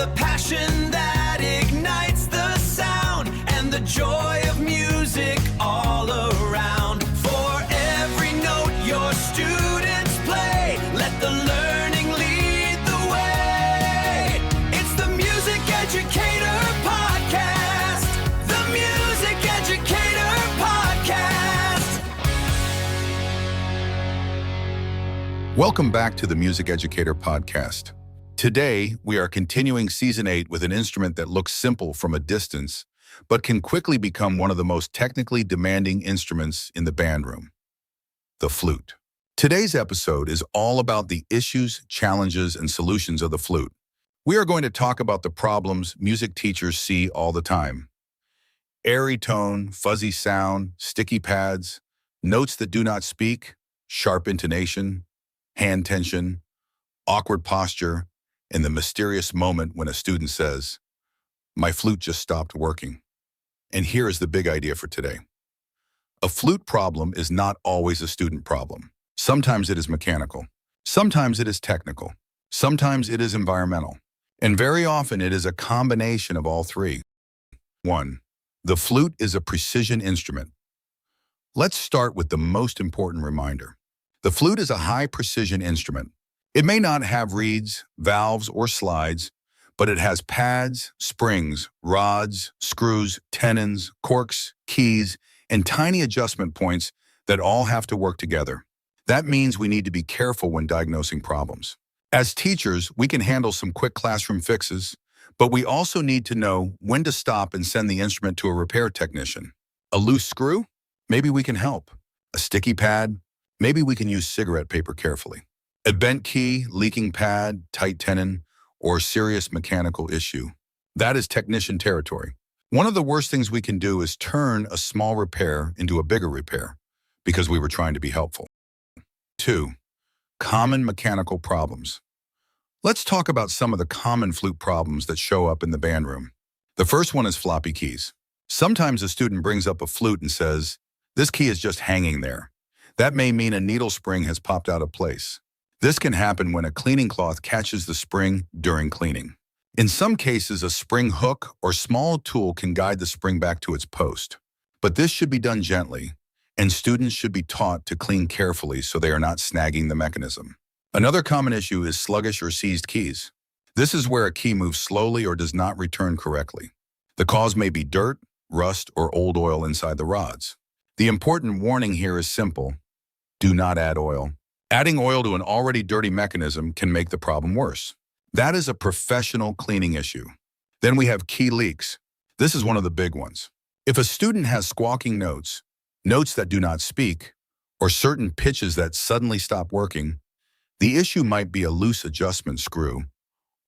the passion that ignites the sound and the joy of music all around. For every note your students play, let the learning lead the way. It's the Music Educator Podcast. The Music Educator Podcast. Welcome back to the Music Educator Podcast. Today, we are continuing Season 8 with an instrument that looks simple from a distance, but can quickly become one of the most technically demanding instruments in the band room, the flute. Today's episode is all about the issues, challenges, and solutions of the flute. We are going to talk about the problems music teachers see all the time. Airy tone, fuzzy sound, sticky pads, notes that do not speak, sharp intonation, hand tension, awkward posture, and the mysterious moment when a student says, "My flute just stopped working." And here is the big idea for today. A flute problem is not always a student problem. Sometimes it is mechanical. Sometimes it is technical. Sometimes it is environmental. And very often it is a combination of all three. 1. The flute is a precision instrument. Let's start with the most important reminder. The flute is a high-precision instrument. It may not have reeds, valves, or slides, but it has pads, springs, rods, screws, tenons, corks, keys, and tiny adjustment points that all have to work together. That means we need to be careful when diagnosing problems. As teachers, we can handle some quick classroom fixes, but we also need to know when to stop and send the instrument to a repair technician. A loose screw? Maybe we can help. A sticky pad? Maybe we can use cigarette paper carefully. A bent key, leaking pad, tight tenon, or serious mechanical issue. That is technician territory. One of the worst things we can do is turn a small repair into a bigger repair because we were trying to be helpful. 2. Common mechanical problems. Let's talk about some of the common flute problems that show up in the band room. The first one is floppy keys. Sometimes a student brings up a flute and says, "This key is just hanging there." That may mean a needle spring has popped out of place. This can happen when a cleaning cloth catches the spring during cleaning. In some cases, a spring hook or small tool can guide the spring back to its post. But this should be done gently, and students should be taught to clean carefully so they are not snagging the mechanism. Another common issue is sluggish or seized keys. This is where a key moves slowly or does not return correctly. The cause may be dirt, rust, or old oil inside the rods. The important warning here is simple: do not add oil. Adding oil to an already dirty mechanism can make the problem worse. That is a professional cleaning issue. Then we have key leaks. This is one of the big ones. If a student has squawking notes, notes that do not speak, or certain pitches that suddenly stop working, the issue might be a loose adjustment screw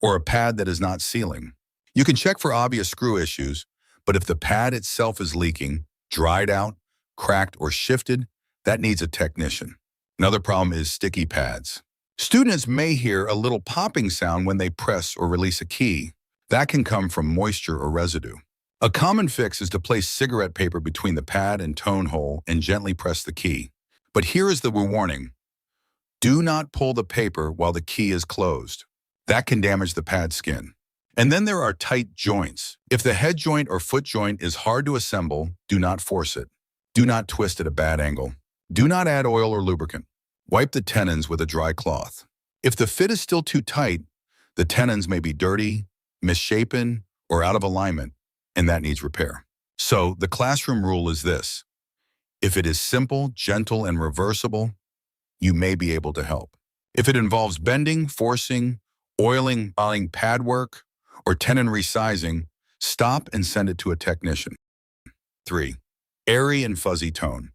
or a pad that is not sealing. You can check for obvious screw issues, but if the pad itself is leaking, dried out, cracked, or shifted, that needs a technician. Another problem is sticky pads. Students may hear a little popping sound when they press or release a key. That can come from moisture or residue. A common fix is to place cigarette paper between the pad and tone hole and gently press the key. But here is the warning. Do not pull the paper while the key is closed. That can damage the pad skin. And then there are tight joints. If the head joint or foot joint is hard to assemble, do not force it. Do not twist at a bad angle. Do not add oil or lubricant. Wipe the tenons with a dry cloth. If the fit is still too tight, the tenons may be dirty, misshapen, or out of alignment, and that needs repair. So the classroom rule is this: if it is simple, gentle, and reversible, you may be able to help. If it involves bending, forcing, oiling, pad work, or tenon resizing, stop and send it to a technician. 3. Airy and fuzzy tone.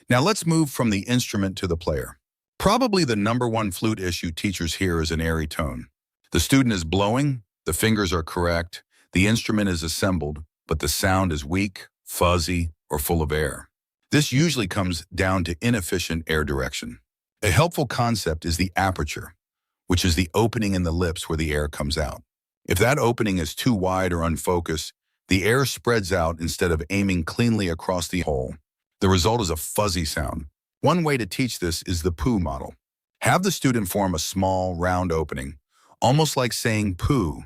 Now let's move from the instrument to the player. Probably the number one flute issue teachers hear is an airy tone. The student is blowing, the fingers are correct, the instrument is assembled, but the sound is weak, fuzzy, or full of air. This usually comes down to inefficient air direction. A helpful concept is the aperture, which is the opening in the lips where the air comes out. If that opening is too wide or unfocused, the air spreads out instead of aiming cleanly across the hole. The result is a fuzzy sound. One way to teach this is the poo model. Have the student form a small, round opening, almost like saying poo,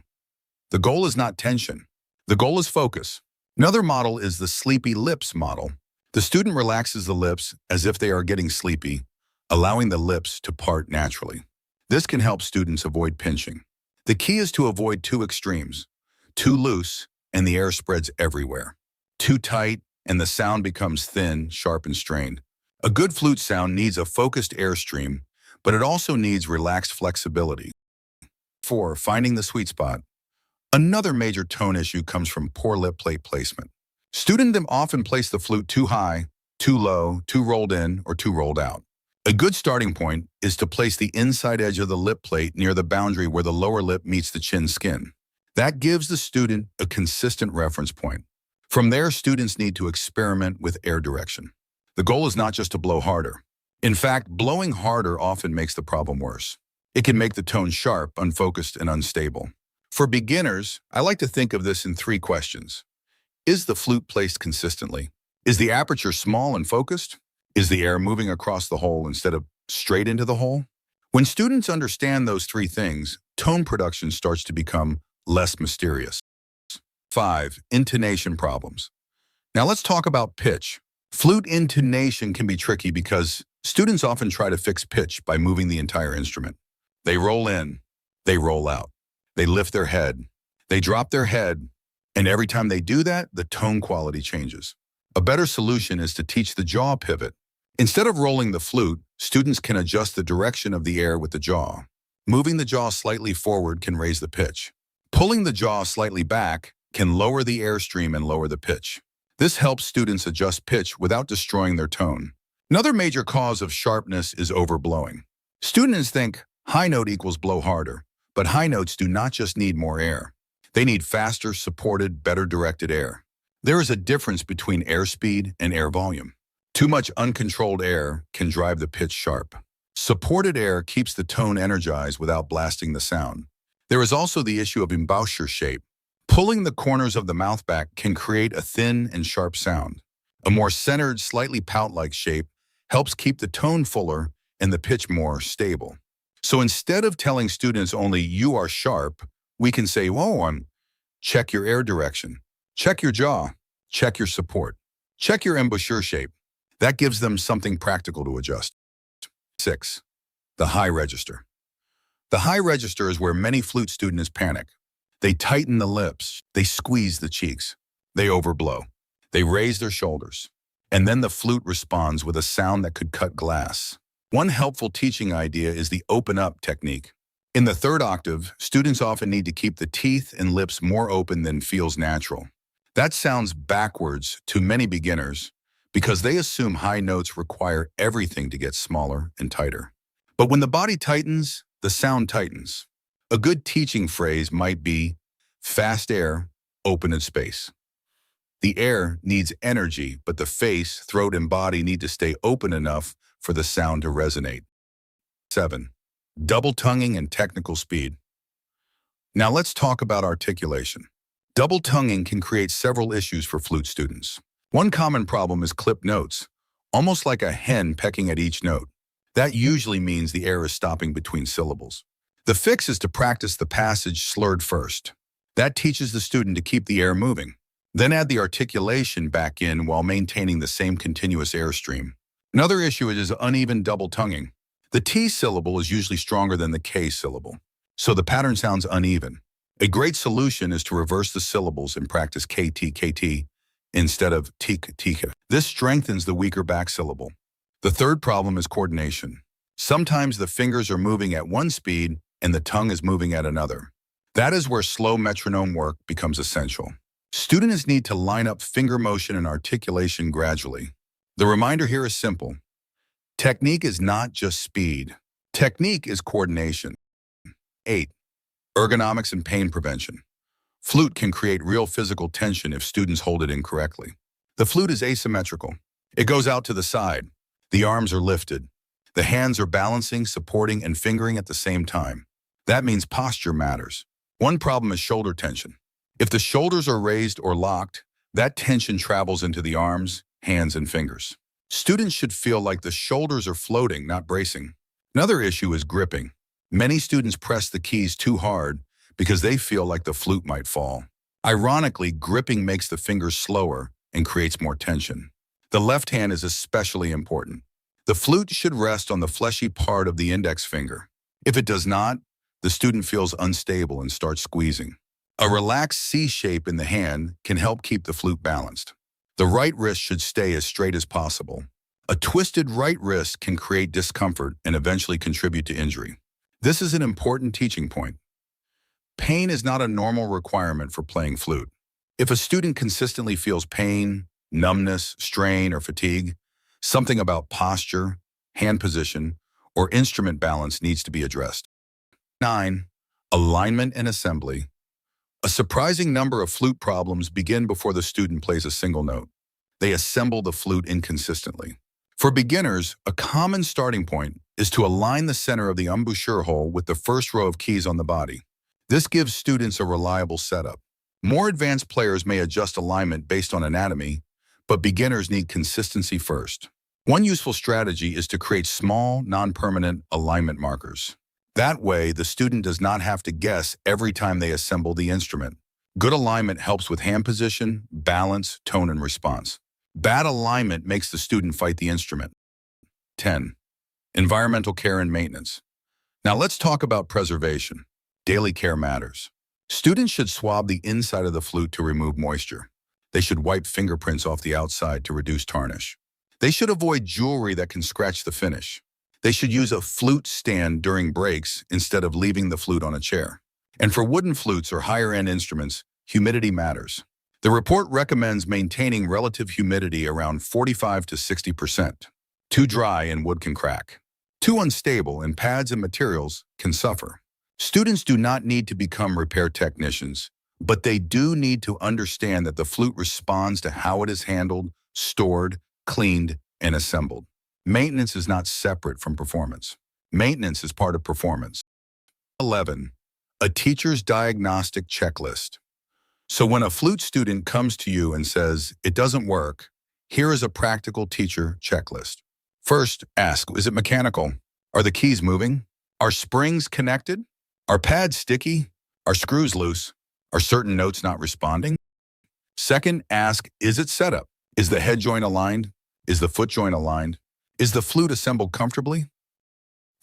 The goal is not tension. The goal is focus. Another model is the sleepy lips model. The student relaxes the lips as if they are getting sleepy, allowing the lips to part naturally. This can help students avoid pinching. The key is to avoid two extremes, too loose, and the air spreads everywhere. Too tight, and the sound becomes thin, sharp, and strained. A good flute sound needs a focused airstream, but it also needs relaxed flexibility. 4. Finding the sweet spot. Another major tone issue comes from poor lip plate placement. Students often place the flute too high, too low, too rolled in, or too rolled out. A good starting point is to place the inside edge of the lip plate near the boundary where the lower lip meets the chin skin. That gives the student a consistent reference point. From there, students need to experiment with air direction. The goal is not just to blow harder. In fact, blowing harder often makes the problem worse. It can make the tone sharp, unfocused, and unstable. For beginners, I like to think of this in 3 questions. Is the flute placed consistently? Is the aperture small and focused? Is the air moving across the hole instead of straight into the hole? When students understand those 3 things, tone production starts to become less mysterious. 5. Intonation problems. Now let's talk about pitch. Flute intonation can be tricky because students often try to fix pitch by moving the entire instrument. They roll in, they roll out, they lift their head, they drop their head, and every time they do that, the tone quality changes. A better solution is to teach the jaw pivot. Instead of rolling the flute, students can adjust the direction of the air with the jaw. Moving the jaw slightly forward can raise the pitch. Pulling the jaw slightly back can lower the airstream and lower the pitch. This helps students adjust pitch without destroying their tone. Another major cause of sharpness is overblowing. Students think high note equals blow harder, but high notes do not just need more air. They need faster, supported, better directed air. There is a difference between airspeed and air volume. Too much uncontrolled air can drive the pitch sharp. Supported air keeps the tone energized without blasting the sound. There is also the issue of embouchure shape. Pulling the corners of the mouth back can create a thin and sharp sound. A more centered, slightly pout-like shape helps keep the tone fuller and the pitch more stable. So instead of telling students only you are sharp, we can say, check your air direction, check your jaw, check your support, check your embouchure shape. That gives them something practical to adjust. 6. The high register. The high register is where many flute students panic. They tighten the lips, they squeeze the cheeks, they overblow, they raise their shoulders, and then the flute responds with a sound that could cut glass. One helpful teaching idea is the open up technique. In the 3rd octave, students often need to keep the teeth and lips more open than feels natural. That sounds backwards to many beginners because they assume high notes require everything to get smaller and tighter. But when the body tightens, the sound tightens. A good teaching phrase might be, fast air, open in space. The air needs energy, but the face, throat, and body need to stay open enough for the sound to resonate. 7. Double tonguing and technical speed. Now let's talk about articulation. Double tonguing can create several issues for flute students. One common problem is clipped notes, almost like a hen pecking at each note. That usually means the air is stopping between syllables. The fix is to practice the passage slurred first. That teaches the student to keep the air moving. Then add the articulation back in while maintaining the same continuous airstream. Another issue is uneven double tonguing. The T syllable is usually stronger than the K syllable, so the pattern sounds uneven. A great solution is to reverse the syllables and practice KT, KT instead of tik, tika. This strengthens the weaker back syllable. The 3rd problem is coordination. Sometimes the fingers are moving at one speed and the tongue is moving at another. That is where slow metronome work becomes essential. Students need to line up finger motion and articulation gradually. The reminder here is simple. Technique is not just speed. Technique is coordination. 8. Ergonomics and pain prevention. Flute can create real physical tension if students hold it incorrectly. The flute is asymmetrical. It goes out to the side. The arms are lifted. The hands are balancing, supporting, and fingering at the same time. That means posture matters. One problem is shoulder tension. If the shoulders are raised or locked, that tension travels into the arms, hands, and fingers. Students should feel like the shoulders are floating, not bracing. Another issue is gripping. Many students press the keys too hard because they feel like the flute might fall. Ironically, gripping makes the fingers slower and creates more tension. The left hand is especially important. The flute should rest on the fleshy part of the index finger. If it does not, the student feels unstable and starts squeezing. A relaxed C shape in the hand can help keep the flute balanced. The right wrist should stay as straight as possible. A twisted right wrist can create discomfort and eventually contribute to injury. This is an important teaching point. Pain is not a normal requirement for playing flute. If a student consistently feels pain, numbness, strain, or fatigue, something about posture, hand position, or instrument balance needs to be addressed. 9. Alignment and assembly. A surprising number of flute problems begin before the student plays a single note. They assemble the flute inconsistently. For beginners, a common starting point is to align the center of the embouchure hole with the first row of keys on the body. This gives students a reliable setup. More advanced players may adjust alignment based on anatomy, but beginners need consistency first. One useful strategy is to create small, non-permanent alignment markers. That way, the student does not have to guess every time they assemble the instrument. Good alignment helps with hand position, balance, tone, and response. Bad alignment makes the student fight the instrument. 10. Environmental care and maintenance. Now let's talk about preservation. Daily care matters. Students should swab the inside of the flute to remove moisture. They should wipe fingerprints off the outside to reduce tarnish. They should avoid jewelry that can scratch the finish. They should use a flute stand during breaks instead of leaving the flute on a chair. And for wooden flutes or higher-end instruments, humidity matters. The report recommends maintaining relative humidity around 45 to 60%. Too dry and wood can crack. Too unstable and pads and materials can suffer. Students do not need to become repair technicians, but they do need to understand that the flute responds to how it is handled, stored, cleaned, and assembled. Maintenance is not separate from performance. Maintenance is part of performance. 11. A teacher's diagnostic checklist. So when a flute student comes to you and says, "It doesn't work," here is a practical teacher checklist. First, ask, is it mechanical? Are the keys moving? Are springs connected? Are pads sticky? Are screws loose? Are certain notes not responding? Second, ask, is it set up? Is the head joint aligned? Is the foot joint aligned? Is the flute assembled comfortably?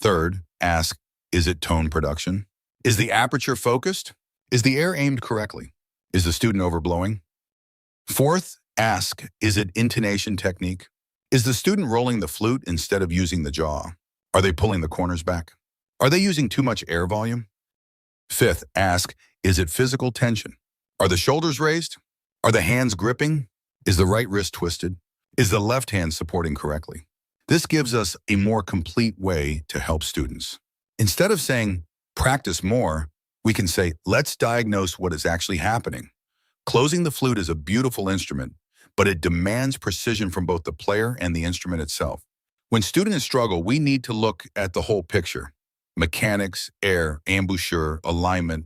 Third, ask, is it tone production? Is the aperture focused? Is the air aimed correctly? Is the student overblowing? Fourth, ask, is it intonation technique? Is the student rolling the flute instead of using the jaw? Are they pulling the corners back? Are they using too much air volume? Fifth, ask, is it physical tension? Are the shoulders raised? Are the hands gripping? Is the right wrist twisted? Is the left hand supporting correctly? This gives us a more complete way to help students. Instead of saying, practice more, we can say, let's diagnose what is actually happening. Closing the flute is a beautiful instrument, but it demands precision from both the player and the instrument itself. When students struggle, we need to look at the whole picture: mechanics, air, embouchure, alignment,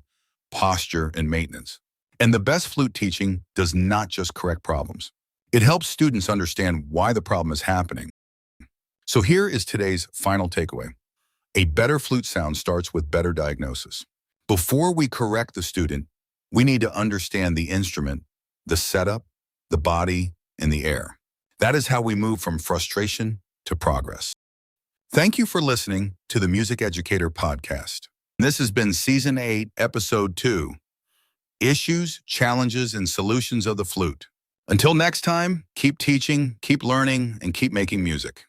posture, and maintenance. And the best flute teaching does not just correct problems. It helps students understand why the problem is happening. So here is today's final takeaway. A better flute sound starts with better diagnosis. Before we correct the student, we need to understand the instrument, the setup, the body, and the air. That is how we move from frustration to progress. Thank you for listening to the Music Educator Podcast. This has been Season 8, Episode 2, Issues, Challenges, and Solutions of the Flute. Until next time, keep teaching, keep learning, and keep making music.